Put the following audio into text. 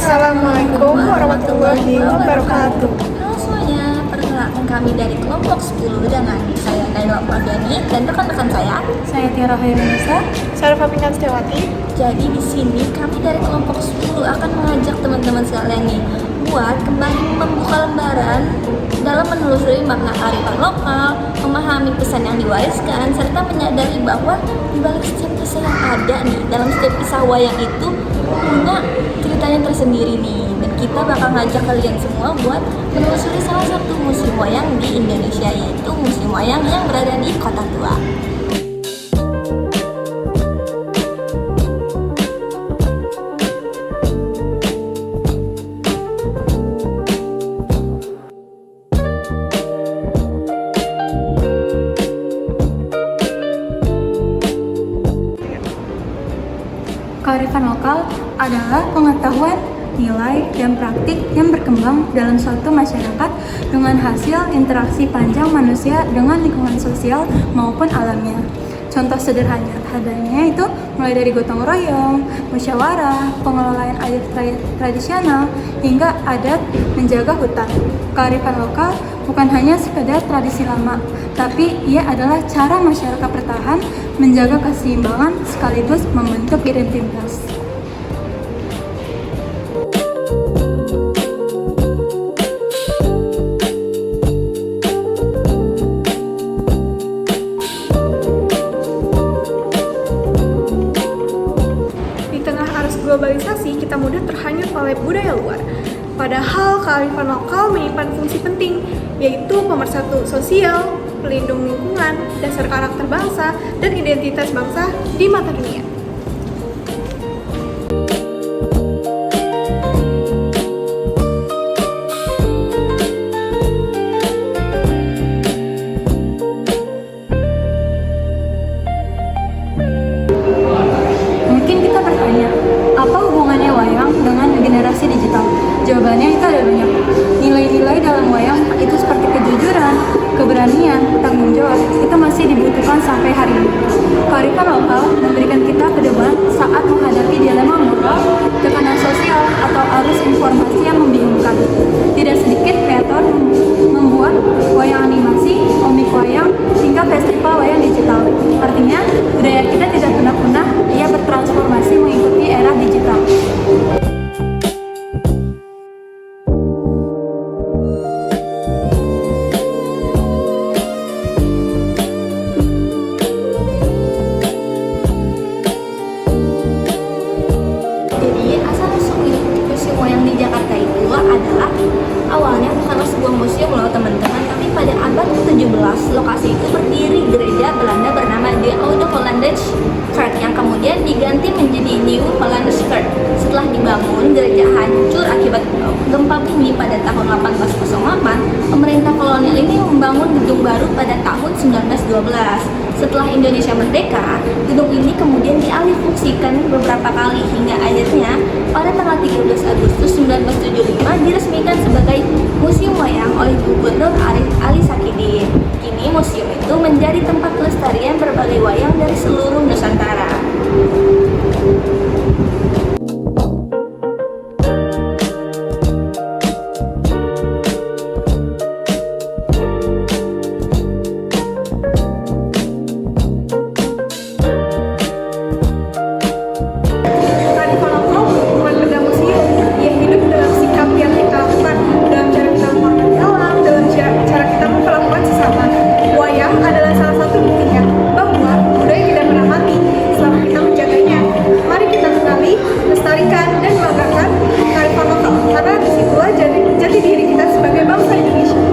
Assalamualaikum warahmatullahi wabarakatuh. Halo semuanya, perkenalkan kami dari kelompok 10 dengan saya Naila Fabiani dan rekan-rekan saya Tiara Hairunisa. Saya Fapina Setiawati. Jadi di sini kami dari kelompok 10 akan mengajak teman-teman sekalian nih buat kembali membuka lembaran dalam menelusuri makna kearifan lokal, memahami pesan yang diwariskan, serta menyadari bahwa di balik setiap kisah yang ada nih, dalam setiap kisah wayang itu punya ceritanya tersendiri nih. Dan kita bakal ngajak kalian semua buat menelusuri salah satu museum wayang di Indonesia, yaitu Museum Wayang yang berada di Kota Tua. Kearifan lokal adalah pengetahuan, nilai, dan praktik yang berkembang dalam suatu masyarakat dengan hasil interaksi panjang manusia dengan lingkungan sosial maupun alamnya. Contoh sederhananya itu mulai dari gotong royong, musyawarah, pengelolaan air tradisional, hingga adat menjaga hutan. Kearifan lokal bukan hanya sekedar tradisi lama, tapi ia adalah cara masyarakat bertahan, menjaga keseimbangan sekaligus membentuk identitas. Di tengah arus globalisasi, kita mudah terhanyut oleh budaya luar. Padahal kearifan lokal menyimpan fungsi penting, yaitu pemersatu sosial, pelindung lingkungan, dasar karakter bangsa, dan identitas bangsa di mata dunia. Mungkin kita bertanya, apa hubungannya wayang dengan generasi digital? Jawabannya itu ada banyak. Nilai-nilai dalam wayang itu seperti kejujuran, keberanian, tanggung jawab, itu masih dibutuhkan sampai hari ini. Kearifan lokal memberikan kita pedoman saat menghadapi dilema moral, tekanan sosial, atau arus informasi yang membingungkan. Tidak sedikit kreator membuat wayang animasi, komik wayang, hingga festival wayang digital. Artinya, budaya kita tidak pernah punah, ia bertransformasi mengikuti era digital. Jadi asal-usul museum wayang di Jakarta itu adalah awalnya bukanlah sebuah museum loh teman-teman, tapi pada abad ke-17 lokasi itu berdiri gereja Belanda bernama De Oude Hollandse Kerk yang kemudian diganti menjadi New Hollandse Kerk. Setelah dibangun, gereja hancur akibat gempa bumi pada tahun 1808. Pemerintah kolonial ini membangun gedung baru pada tahun 1912. Setelah Indonesia merdeka, gedung ini kemudian dialihfungsikan beberapa kali hingga akhirnya pada tanggal 13 Agustus 1975 diresmikan sebagai Museum Wayang oleh Gubernur Ali Sakidin. Kini museum itu menjadi tempat pelestarian berbagai wayang dari seluruh Nusantara. Kearifan lokal bukan benda museum, ia hidup dalam sikap yang kita lakukan, dalam cara kita memahami alam, dalam cara kita memperlakukan sesama. Wayang adalah salah satu buktinya bahwa budaya tidak pernah mati selama kita menjaganya. Mari kita kenali, lestarikan, dan banggakan kearifan lokal, karena disitulah jati diri kita sebagai bangsa Indonesia.